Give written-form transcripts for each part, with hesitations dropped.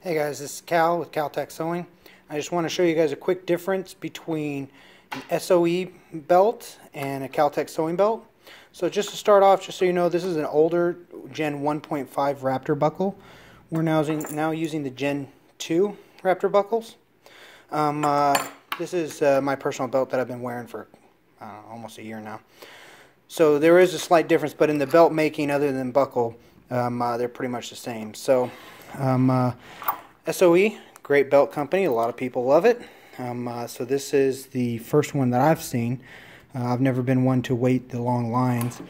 Hey guys, this is Cal with Cal-Tac Sewing. I just want to show you guys a quick difference between an SOE belt and a Cal-Tac sewing belt. So just to start off, just so you know, this is an older Gen 1.5 Raptor buckle. We're now using the Gen 2 Raptor buckles. This is my personal belt that I've been wearing for almost a year now. So there is a slight difference, but in the belt making, other than buckle, they're pretty much the same. So SOE, great belt company. A lot of people love it. So this is the first one that I've seen. I've never been one to wait the long lines.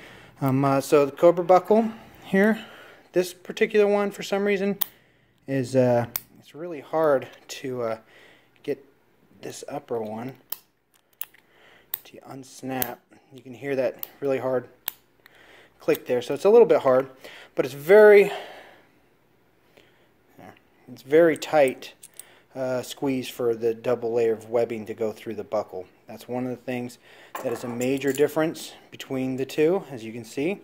So the Cobra buckle here, this particular one for some reason is it's really hard to get this upper one to unsnap. You can hear that really hard click there. So it's a little bit hard, but it's very tight squeeze for the double layer of webbing to go through the buckle. That's one of the things that is a major difference between the two, as you can see.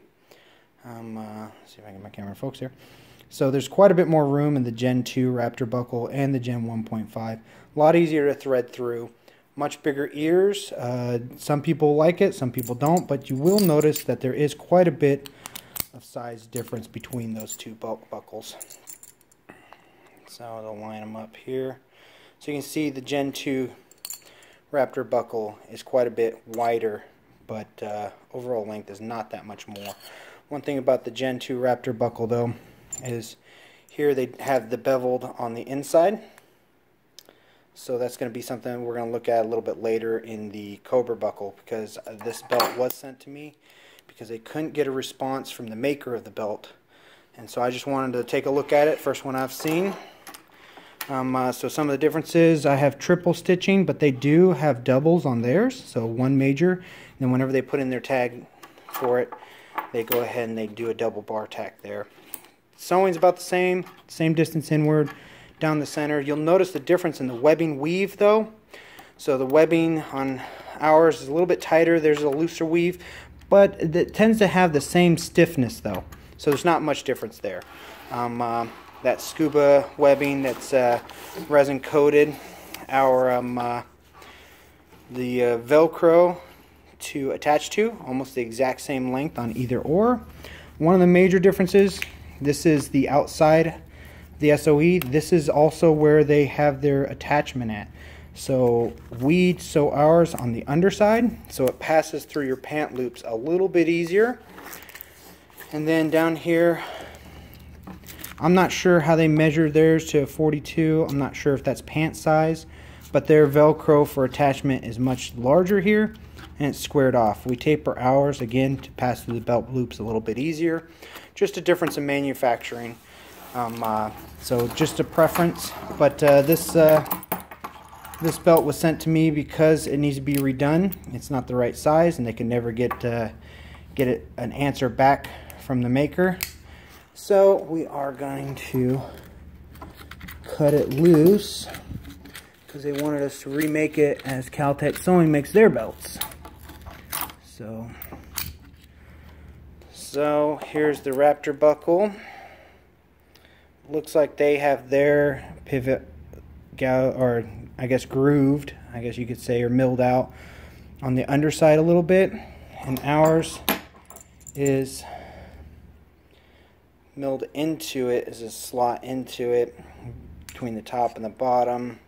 Let's see if I can get my camera focus here. So there's quite a bit more room in the Gen 2 Raptor buckle and the Gen 1.5. A lot easier to thread through. Much bigger ears. Some people like it, some people don't, but you will notice that there is quite a bit of size difference between those two buckles. So I'll line them up here. So you can see the Gen 2 Raptor buckle is quite a bit wider, but overall length is not that much more. One thing about the Gen 2 Raptor buckle though is here they have the beveled on the inside. So that's going to be something we're going to look at a little bit later in the Cobra buckle, because this belt was sent to me because they couldn't get a response from the maker of the belt. And so I just wanted to take a look at it, first one I've seen. So some of the differences, I have triple stitching, but they do have doubles on theirs, so one major, and whenever they put in their tag for it, they go ahead and they do a double bar tack there. Sewing's about the same distance inward, down the center. You'll notice the difference in the webbing weave though. So the webbing on ours is a little bit tighter, there's a looser weave, but it tends to have the same stiffness though. So there's not much difference there. That scuba webbing that's resin coated, the Velcro to attach to, almost the exact same length on either or. One of the major differences, this is the outside, the SOE. This is also where they have their attachment at. So we sew ours on the underside, so it passes through your pant loops a little bit easier. And then down here, I'm not sure how they measure theirs to 42. I'm not sure if that's pant size, but their Velcro for attachment is much larger here, and it's squared off. We taper ours again to pass through the belt loops a little bit easier. Just a difference in manufacturing. So just a preference, but this belt was sent to me because it needs to be redone. It's not the right size, and they can never get an answer back from the maker. So we are going to cut it loose because they wanted us to remake it as Cal-Tac Sewing makes their belts. So here's the Raptor buckle. Looks like they have their pivot or I guess grooved, I guess you could say, or milled out on the underside a little bit, and ours is milled into it, is a slot into it between the top and the bottom,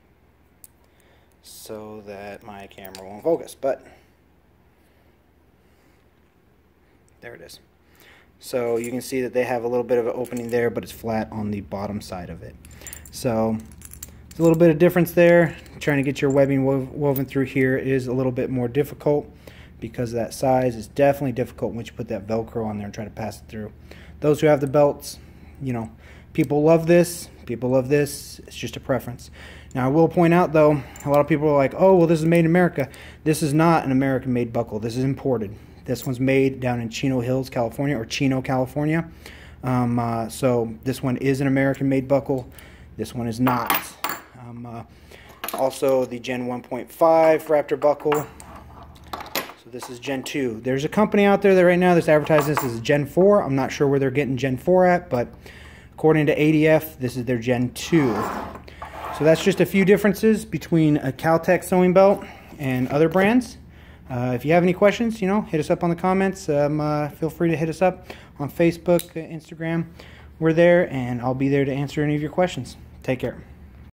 so that my camera won't focus, but there it is. So you can see that they have a little bit of an opening there, but it's flat on the bottom side of it. So there's a little bit of difference there. Trying to get your webbing woven through here is a little bit more difficult because that size is definitely difficult once you put that Velcro on there and try to pass it through. Those who have the belts, you know, people love this, people love this. It's just a preference. Now I will point out though, a lot of people are like, oh well, this is made in America. This is not an American made buckle. This is imported. This one's made down in Chino Hills, California, or Chino, California. So this one is an American made buckle. This one is not. Also the Gen 1.5 Raptor buckle. So this is Gen 2. There's a company out there that right now that's advertising this as Gen 4. I'm not sure where they're getting Gen 4 at, but According to ADF, this is their Gen 2. So that's just a few differences between a Cal-Tac sewing belt and other brands. If you have any questions, hit us up on the comments. Feel free to hit us up on Facebook, Instagram. We're there, and I'll be there to answer any of your questions. Take care.